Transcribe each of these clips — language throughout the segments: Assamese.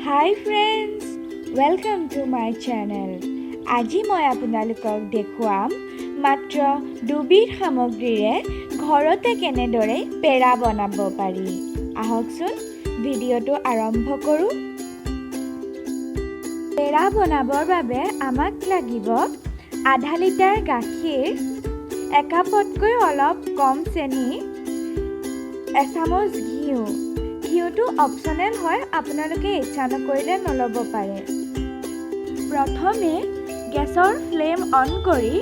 Hi friends, welcome to my channel. আজি মই আপোনালোকক দেখুৱাম মাত্ৰ দুবিধ সামগ্ৰীৰে ঘৰতে কেনেদৰে পেৰা বনাব পাৰি। আহকচোন ভিডিঅটো আৰম্ভ কৰোঁ। পেৰা বনাবৰ বাবে আমাক লাগিব আধা লিটাৰ গাখীৰ, একাপতকৈ অলপ কম চেনি, এচামুচ ঘিউ। ঘিউটো অপচনেল হয়, আপোনালোকে ইচ্ছা নকৰিলে নল'ব পাৰে। প্ৰথমে গেছৰ ফ্লেম অন কৰি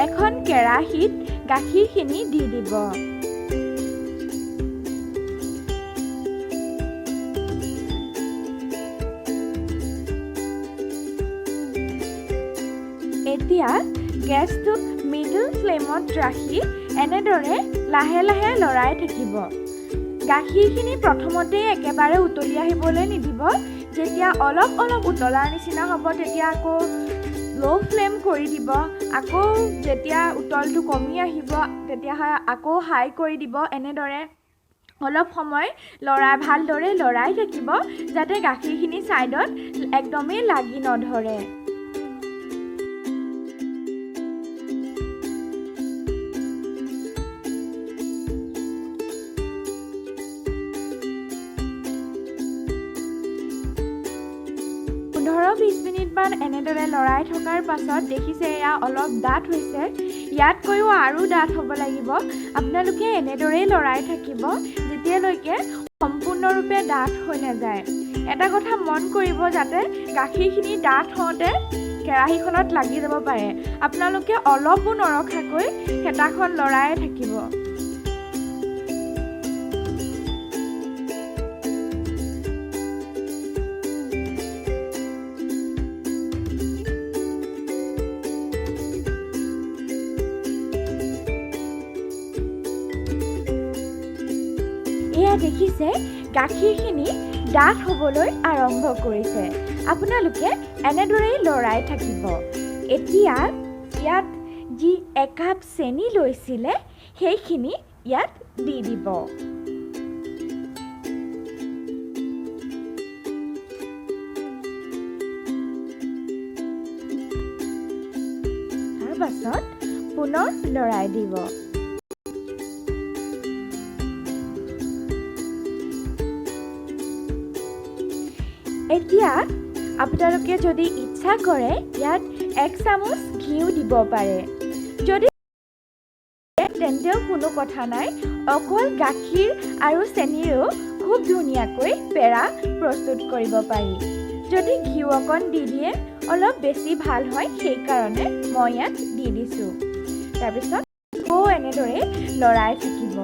এখন কেৰাহীত গাখীৰখিনি দি দিব। এতিয়া গেছটো মিডল ফ্লেমত ৰাখি এনেদৰে লাহে লাহে লৰাই থাকিব। গাখীৰখিনি প্ৰথমতে একেবাৰে উতলি আহিবলৈ নিদিব। যেতিয়া অলপ অলপ উতলাৰ নিচিনা হ'ব তেতিয়া আকৌ ল' ফ্লেম কৰি দিব। আকৌ যেতিয়া উতলটো কমি আহিব তেতিয়া আকৌ হাই কৰি দিব। এনেদৰে অলপ সময় ভালদৰে লৰাই থাকিব যাতে গাখীৰখিনি ছাইডত একদমেই লাগি নধৰে। পোন্ধৰ 20 মিনিটমান এনেদৰে লৰাই থকাৰ পাছত দেখিছে এয়া অলপ ডাঠ হৈছে। ইয়াতকৈও আৰু ডাঠ হ'ব লাগিব। আপোনালোকে এনেদৰেই লৰাই থাকিব যেতিয়ালৈকে সম্পূৰ্ণৰূপে ডাঠ হৈ নাযায়। এটা কথা মন কৰিব যাতে গাখীৰখিনি ডাঠ হওঁতে কেৰাহীখনত লাগি যাব পাৰে। আপোনালোকে অলপো নৰখাকৈ হেতাখন লৰাই থাকিব। এয়া দেখিছে গাখীৰখিনি ডাঠ হ'বলৈ আৰম্ভ কৰিছে। আপোনালোকে এনেদৰেই লৰাই থাকিব। এতিয়া ইয়াত যি একাপ চেনি লৈছিলে সেইখিনি ইয়াত দি দিব। তাৰ পাছত পুনৰ লৰাই দিব। এতিয়া আপোনালোকে যদি ইচ্ছা কৰে ইয়াত 1 চামুচ ঘিউ দিব পাৰে। যদি তেন্তেও কোনো কথা নাই। অকল গাখীৰ আৰু চেনিৰেও খুব ধুনীয়াকৈ পেৰা প্ৰস্তুত কৰিব পাৰি। যদি ঘিউ অকণ দি দিয়ে অলপ বেছি ভাল হয়, সেইকাৰণে মই ইয়াত দি দিছোঁ। তাৰপিছত আকৌ এনেদৰে লৰাই থাকিব।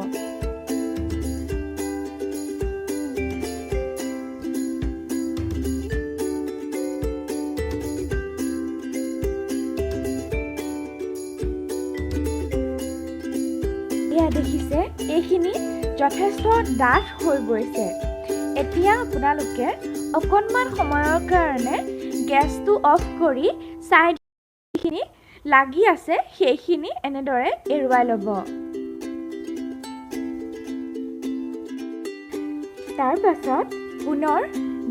দেখিছে এইখিনি যথেষ্ট ডাঠ হৈ গৈছে। এতিয়া আপোনালোকে অকণমান সময়ৰ কাৰণে গেছটো অফ কৰি ছাইডখিনি লাগি আছে সেইখিনি এনেদৰে এৰুৱাই ল'ব। তাৰ পাছত পুনৰ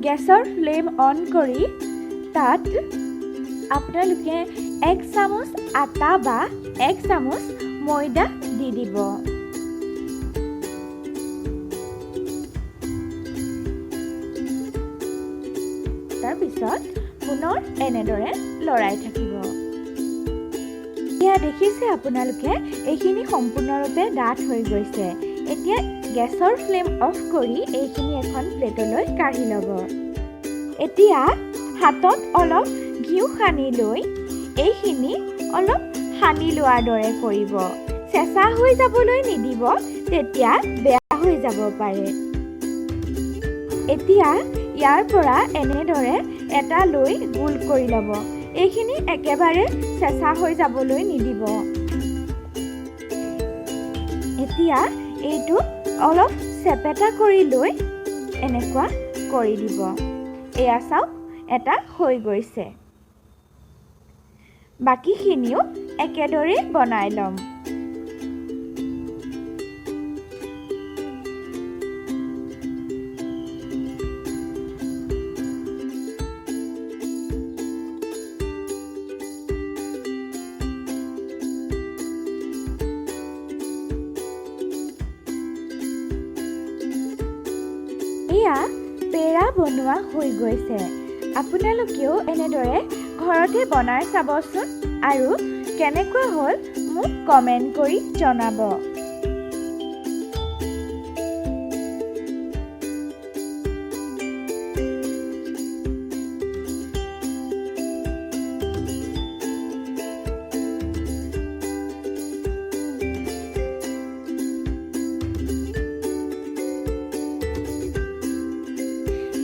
গেছৰ ফ্লেম অন কৰি তাত আপোনালোকে 1 চামুচ আটা বা 1 চামুচ ময়দা দি দিব। তাৰপিছত পুনৰ এনেদৰে লৰাই থাকিব। এতিয়া দেখিছে আপোনালোকে এইখিনি সম্পূৰ্ণৰূপে ডাঠ হৈ গৈছে। এতিয়া গেছৰ ফ্লেম অফ কৰি এইখিনি এখন প্লেটলৈ কাঢ়ি ল'ব। এতিয়া হাতত অলপ ঘিউ সানি লৈ এইখিনি অলপ সানি লোৱাৰ দৰে কৰিব। চেঁচা হৈ যাবলৈ নিদিব, তেতিয়া বেয়া হৈ যাব পাৰে। এতিয়া ইয়াৰ পৰা এনেদৰে এটা লৈ গোল কৰি ল'ব। এইখিনি একেবাৰে চেঁচা হৈ যাবলৈ নিদিব। এতিয়া এইটো অলপ চেপেটা কৰি লৈ এনেকুৱা কৰি দিব। এয়া চাওক এটা হৈ গৈছে। বাকীখিনিও একেদৰে বনাই ল'ম। এয়া পেৰা বনোৱা হৈ গৈছে। আপোনালোকেও এনেদৰে ঘৰতে বনাই চাবচোন আৰু কেনেকুৱা হ'ল মোক কমেণ্ট কৰি জনাব।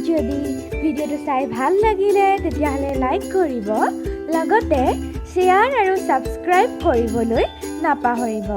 যদি ভিডিঅ'টো চাই ভাল লাগিলে তেতিয়াহ'লে লাইক কৰিব, লগতে শ্বেয়াৰ আৰু ছাবস্ক্ৰাইব কৰিবলৈ নাপাহৰিব।